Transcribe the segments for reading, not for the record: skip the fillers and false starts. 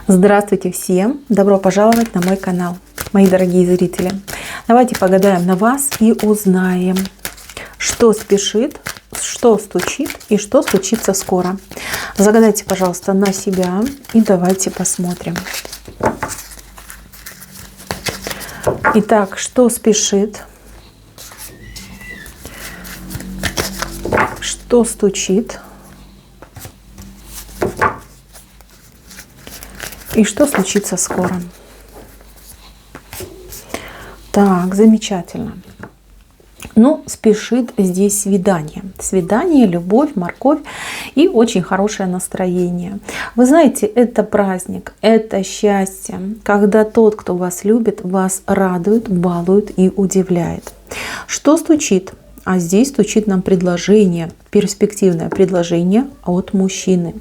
Здравствуйте всем! Добро пожаловать на мой канал, мои дорогие зрители. Давайте погадаем на вас и узнаем, что спешит, что стучит и что случится скоро. Загадайте, пожалуйста, на себя и давайте посмотрим. Итак, что спешит, что стучит и что случится скоро. Так, замечательно. Ну, спешит здесь свидание. Свидание, любовь, морковь и очень хорошее настроение. Вы знаете, это праздник, это счастье, когда тот, кто вас любит, вас радует, балует и удивляет. Что стучит? А здесь стучит нам предложение, перспективное предложение от мужчины.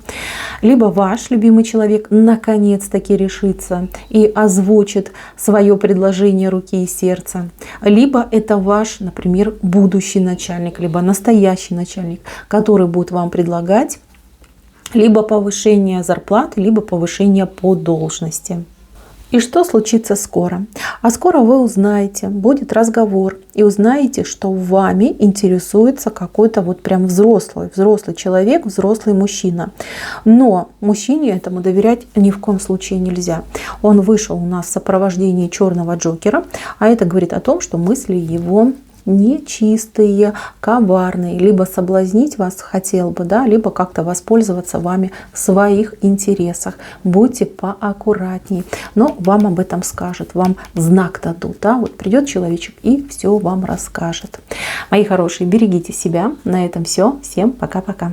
Либо ваш любимый человек наконец-таки решится и озвучит свое предложение руки и сердца. Либо это ваш, например, будущий начальник, либо настоящий начальник, который будет вам предлагать либо повышение зарплаты, либо повышение по должности. И что случится скоро? А скоро вы узнаете, будет разговор, и узнаете, что вами интересуется какой-то вот прям взрослый человек, взрослый мужчина. Но мужчине этому доверять ни в коем случае нельзя. Он вышел у нас в сопровождении черного джокера, а это говорит о том, что мысли его нечистые, коварные, либо соблазнить вас хотел бы, да, либо как-то воспользоваться вами в своих интересах. Будьте поаккуратнее, но вам об этом скажут, вам знак дадут, да, вот придет человечек и все вам расскажет. Мои хорошие, берегите себя. На этом все. Всем пока-пока.